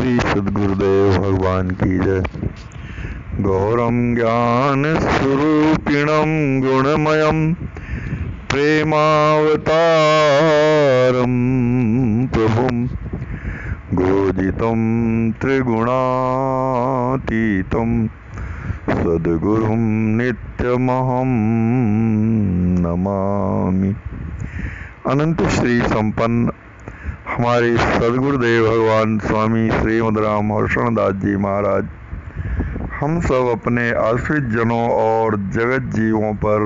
श्री सद्गुरुदेव भगवान की जय। गौरम ज्ञान स्वरूपिणम गुणमयम प्रेमावतारम प्रभुम गोदितं त्रिगुणातीतं सद्गुरुं नित्यमहं नमामि। अनंत श्री संपन्न हमारे सद्गुरुदेव भगवान स्वामी श्रीमद रामहर्षण दास जी महाराज हम सब अपने आश्रित जनों और जगत जीवों पर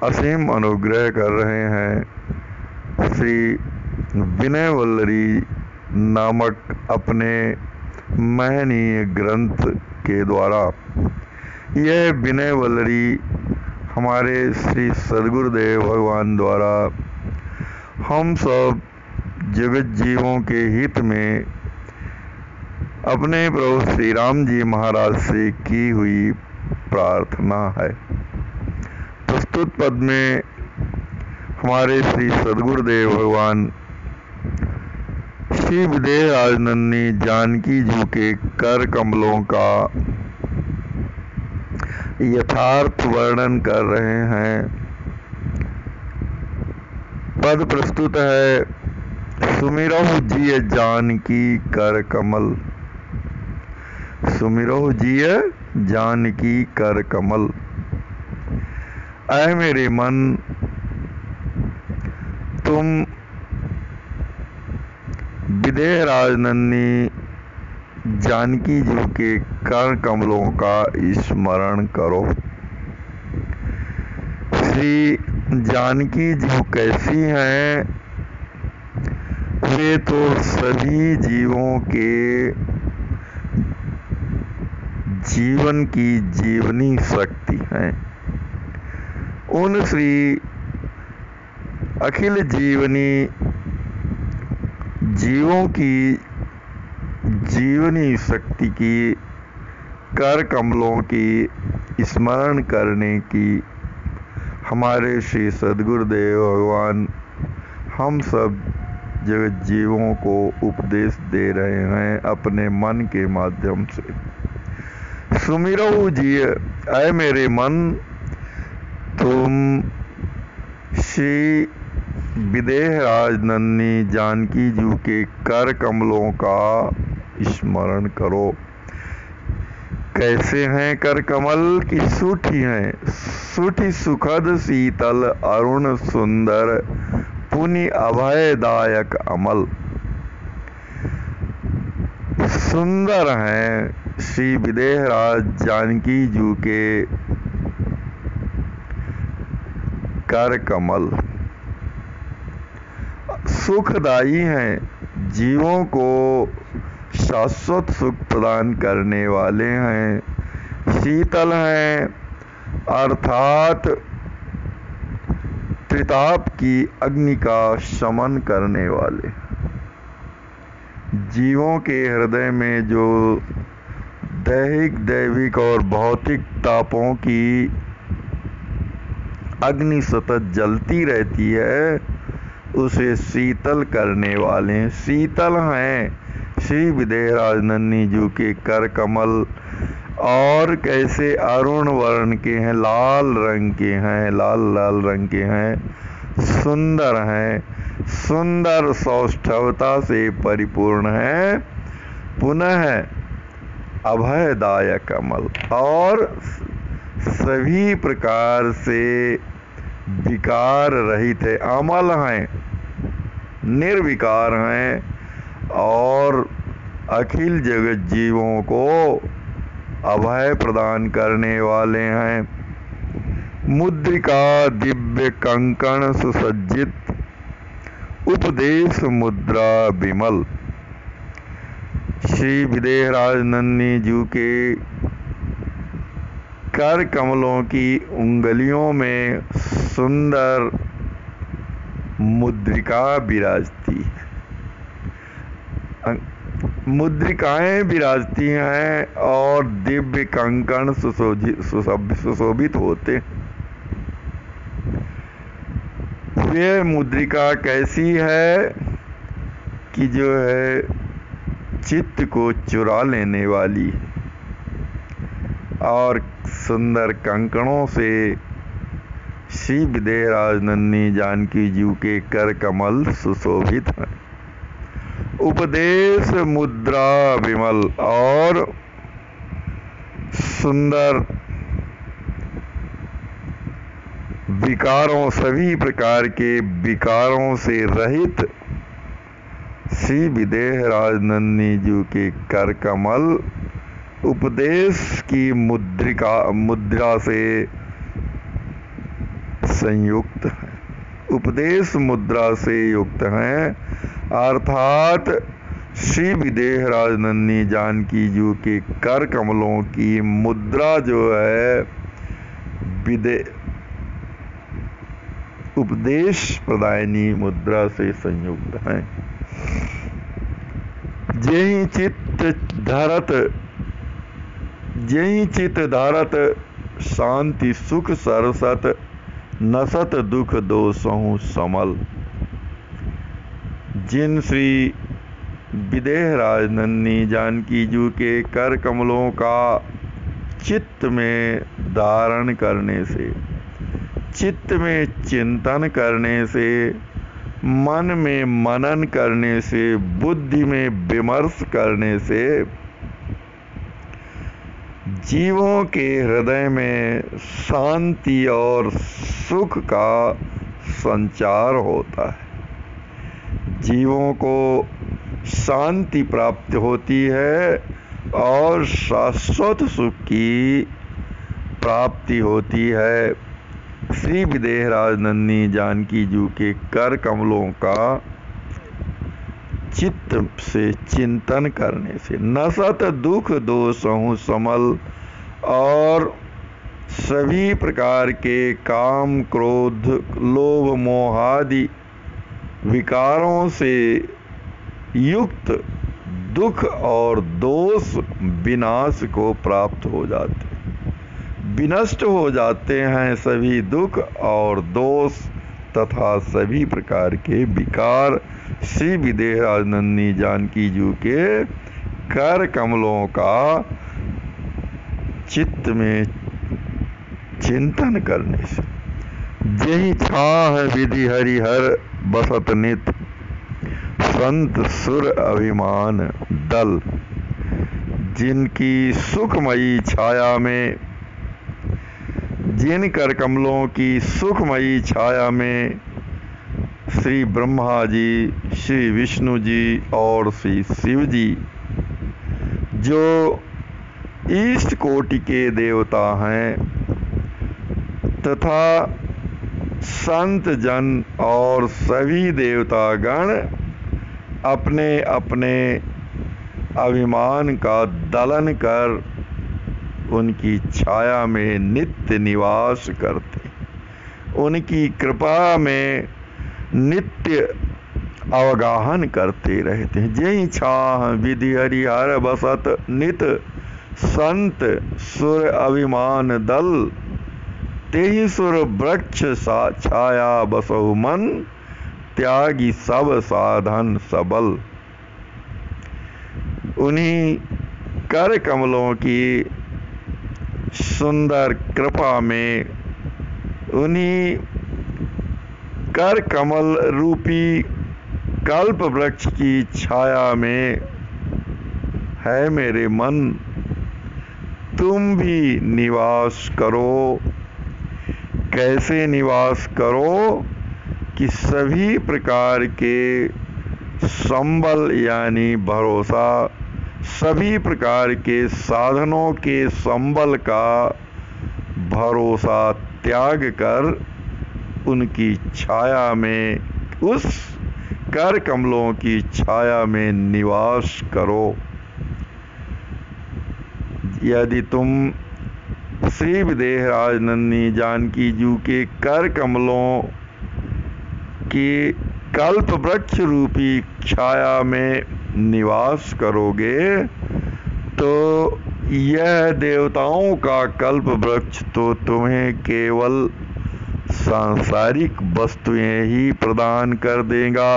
असीम अनुग्रह कर रहे हैं। श्री विनय वल्लरी नामक अपने महनीय ग्रंथ के द्वारा यह विनय वल्लरी हमारे श्री सद्गुरुदेव भगवान द्वारा हम सब जगत जीवों के हित में अपने प्रभु श्री राम जी महाराज से की हुई प्रार्थना है। प्रस्तुत पद में हमारे श्री सद्गुरुदेव भगवान श्री विदेह राजनंदिनी जानकी जी के कर कमलों का यथार्थ वर्णन कर रहे हैं। पद प्रस्तुत है। सुमिरहु जिय जानकी कर कमल, सुमिरहु जिय जानकी कर कमल। ऐ मेरे मन तुम विदेह राजनंदिनी जानकी जी के कर कमलों का स्मरण करो। श्री जानकी जी कैसी हैं? वे तो सभी जीवों के जीवन की जीवनी शक्ति हैं। उन श्री अखिल जीवनी जीवों की जीवनी शक्ति की कर कमलों की स्मरण करने की हमारे श्री सद्गुरुदेव भगवान हम सब जगत जीवों को उपदेश दे रहे हैं अपने मन के माध्यम से। सुमिरहु जिय, ऐ मेरे मन तुम श्री विदेह राजनंदिनी जानकी जी के कर कमलों का स्मरण करो। कैसे हैं कर कमल की? सूठी हैं, सूठी सुखद शीतल अरुण सुंदर पुनि अभयदायक अमल। सुंदर हैं श्री विदेह राज जानकी जी के कर कमल, सुखदायी हैं, जीवों को शाश्वत सुख प्रदान करने वाले हैं। शीतल हैं अर्थात त्रिताप की अग्नि का शमन करने वाले। जीवों के हृदय में जो दैहिक दैविक और भौतिक तापों की अग्नि सतत जलती रहती है उसे शीतल करने वाले। शीतल हैं श्री विदेह राजनंदिनी जी के कर कमल। और कैसे अरुण वर्ण के हैं, लाल रंग के हैं, लाल लाल रंग के हैं, सुंदर हैं, सुंदर सौष्ठवता से परिपूर्ण है। पुनः अभयदायक अमल और सभी प्रकार से विकार रहित है। अमल हैं, निर्विकार हैं और अखिल जगत जीवों को अभय प्रदान करने वाले हैं। मुद्रिका दिव्य कंकण सुसज्जित उपदेश मुद्रा विमल। श्री विदेह राजनंदिनी जी के कर कमलों की उंगलियों में सुंदर मुद्रिका विराजती है, मुद्रिकाएं विराजती हैं और दिव्य कंकण सुशोभित होते। यह मुद्रिका कैसी है कि जो है चित्त को चुरा लेने वाली और सुंदर कंकणों से श्री विदेहराज नन्ही जानकी जी के कर कमल सुशोभित हैं। उपदेश मुद्रा विमल और सुंदर विकारों, सभी प्रकार के विकारों से रहित श्री विदेहराज नन्ही जी के कर कमल उपदेश की मुद्रा से संयुक्त है, उपदेश मुद्रा से युक्त हैं। अर्थात श्री विदेहराज नन्ही जानकी जी के कर कमलों की मुद्रा जो है उपदेश प्रदायनी मुद्रा से संयुक्त है। जहि चित्त धरत शांति सुख सरसत नसत दुख दोषों समल। जिन श्री विदेहराज नन्ही जानकी जी के कर कमलों का चित्त में धारण करने से, चित्त में चिंतन करने से, मन में मनन करने से, बुद्धि में विमर्श करने से जीवों के हृदय में शांति और सुख का संचार होता है। जीवों को शांति प्राप्त होती है और शाश्वत सुख की प्राप्ति होती है। श्री विदेहराज नन्ही जानकी जी के कर कमलों का चित्त से चिंतन करने से नसत दुख दोषों समल और सभी प्रकार के काम क्रोध लोभ मोहादि विकारों से युक्त दुख और दोष विनाश को प्राप्त हो जाते, विनष्ट हो जाते हैं सभी दुख और दोष तथा सभी प्रकार के विकार श्री विदेहराज नन्ही जानकी जी के कर कमलों का चित्त में चिंतन करने से। जहि छाह विधि हरिहर बसत नित संत सुर अभिमान दल। जिनकी सुखमयी छाया में, जिन कर कमलों की सुखमयी छाया में श्री ब्रह्मा जी, श्री विष्णु जी और श्री शिव जी जो ईस्ट कोटि के देवता हैं तथा संत जन और सभी देवतागण अपने अपने अभिमान का दलन कर उनकी छाया में नित्य निवास करते, उनकी कृपा में नित्य अवगाहन करते रहते हैं। जय छाह विधि हरिहर बसत नित संत सुर अभिमान दल। तेहि सुर वृक्ष छाया बसहु मन त्यागी सब साधन सबल। उन्हीं कर कमलों की सुंदर कृपा में, उन्हीं कर कमल रूपी कल्प वृक्ष की छाया में है मेरे मन, तुम भी निवास करो। कैसे निवास करो कि सभी प्रकार के संबल यानी भरोसा, सभी प्रकार के साधनों के संबल का भरोसा त्याग कर उनकी छाया में, उस कर कमलों की छाया में निवास करो। यदि तुम श्री विदेहराज नन्ही जानकी जी के कर कमलों की कल्प वृक्ष रूपी छाया में निवास करोगे तो यह देवताओं का कल्प वृक्ष तो तुम्हें केवल सांसारिक वस्तुएं ही प्रदान कर देगा।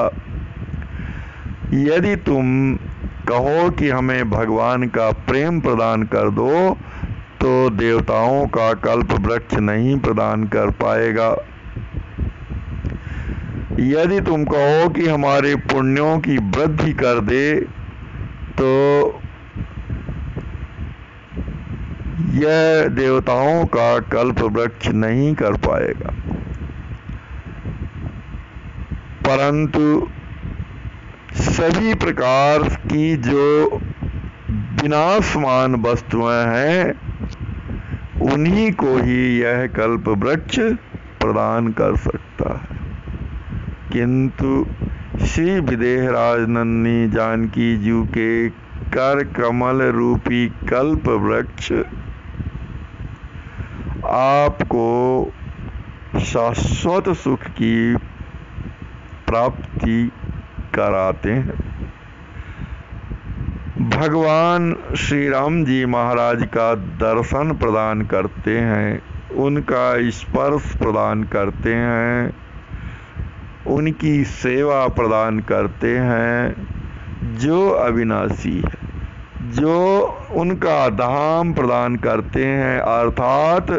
यदि तुम कहो कि हमें भगवान का प्रेम प्रदान कर दो, तो देवताओं का कल्प वृक्ष नहीं प्रदान कर पाएगा। यदि तुम कहो कि हमारे पुण्यों की वृद्धि कर दे, तो यह देवताओं का कल्प वृक्ष नहीं कर पाएगा। परंतु सभी प्रकार की जो विनाशमान वस्तुएं हैं, उन्हीं को ही यह कल्प वृक्ष प्रदान कर सकता है। किंतु श्री विदेहराज नन्ही जानकी जी के कर कमल रूपी कल्प वृक्ष आपको शाश्वत सुख की प्राप्ति कराते हैं। भगवान श्री राम जी महाराज का दर्शन प्रदान करते हैं, उनका स्पर्श प्रदान करते हैं, उनकी सेवा प्रदान करते हैं, जो अविनाशी है, जो उनका धाम प्रदान करते हैं, अर्थात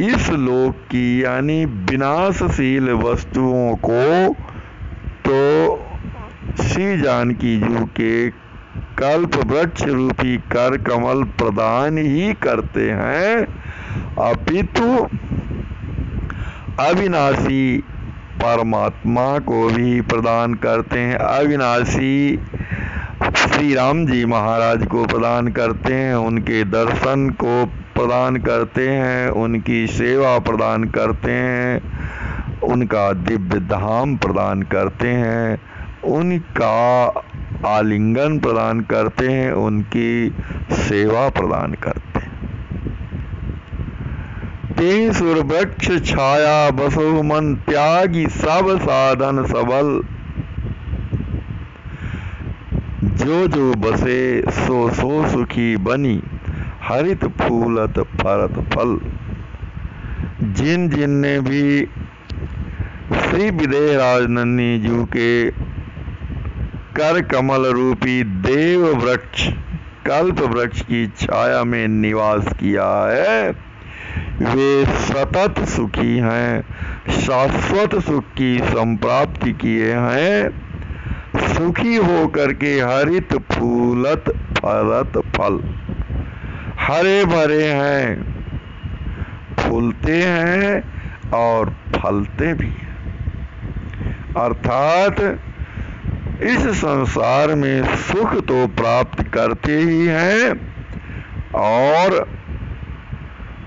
इस लोक की यानी विनाशशील वस्तुओं को तो श्री जानकी जी के कल्प वृक्ष रूपी कर कमल प्रदान ही करते हैं, अपितु अविनाशी परमात्मा को भी प्रदान करते हैं। अविनाशी श्री राम जी महाराज को प्रदान करते हैं, उनके दर्शन को प्रदान करते हैं, उनकी सेवा प्रदान करते हैं, उनका दिव्य धाम प्रदान करते हैं, उनका आलिंगन प्रदान करते हैं, उनकी सेवा प्रदान करते हैं। ते सुर वृक्ष छाया बसो मन त्यागी सब साधन सबल, जो जो बसे सो सो सुखी बनी हरित फूलत फरत फल। जिन जिन ने भी श्री विदेहराज नन्ही जी के कर कमल रूपी देव वृक्ष कल्प वृक्ष की छाया में निवास किया है, वे सतत सुखी हैं, शाश्वत सुख की संप्राप्ति किए हैं, सुखी होकर के हरित फूलत फरत फल, हरे भरे हैं, फूलते हैं और फलते भी हैं। अर्थात इस संसार में सुख तो प्राप्त करते ही हैं और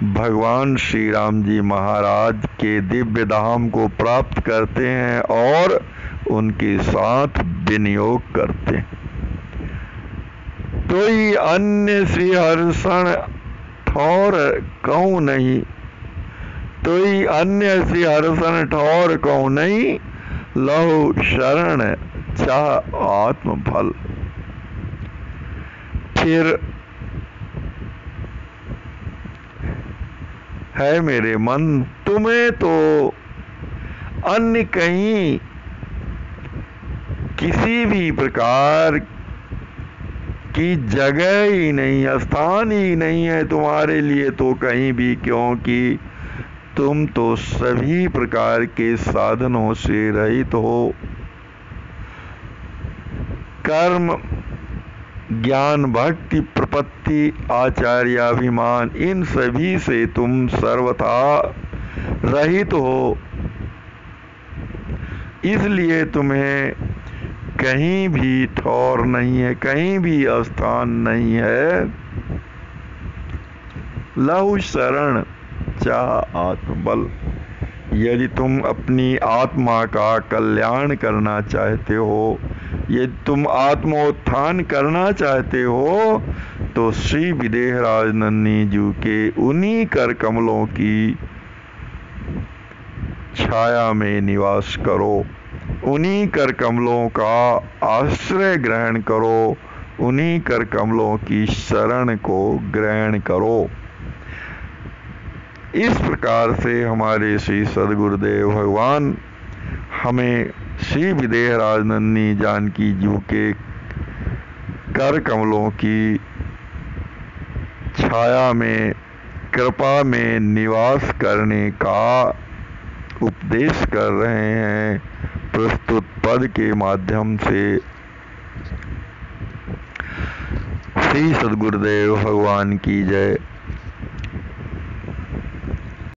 भगवान श्री राम जी महाराज के दिव्य धाम को प्राप्त करते हैं और उनके साथ विनियोग करते हैं। कोई अन्य श्री हर्षण ठौर कहूँ नहीं, कोई अन्य श्री हर्षण ठौर कहूँ नहीं, लहु शरण चाह आत्म फल। फिर है मेरे मन, तुम्हें तो अन्य कहीं किसी भी प्रकार की जगह ही नहीं, स्थान ही नहीं है तुम्हारे लिए तो कहीं भी, क्योंकि तुम तो सभी प्रकार के साधनों से रहित हो। कर्म ज्ञान भक्ति प्रपत्ति आचार्याभिमान इन सभी से तुम सर्वथा रहित हो, इसलिए तुम्हें कहीं भी ठौर नहीं है, कहीं भी स्थान नहीं है। लहु शरण चाह आत्मबल, यदि तुम अपनी आत्मा का कल्याण करना चाहते हो, यदि तुम आत्मोत्थान करना चाहते हो, तो श्री विदेहराज नन्ही जी के उन्हीं कर कमलों की छाया में निवास करो, उन्हीं कर कमलों का आश्रय ग्रहण करो, उन्हीं कर कमलों की शरण को ग्रहण करो। इस प्रकार से हमारे श्री सद्गुरुदेव भगवान हमें श्री विदेहराज नन्ही जानकी जी के कर कमलों की छाया में कृपा में निवास करने का उपदेश कर रहे हैं प्रस्तुत पद के माध्यम से। श्री सद्गुरुदेव भगवान की जय।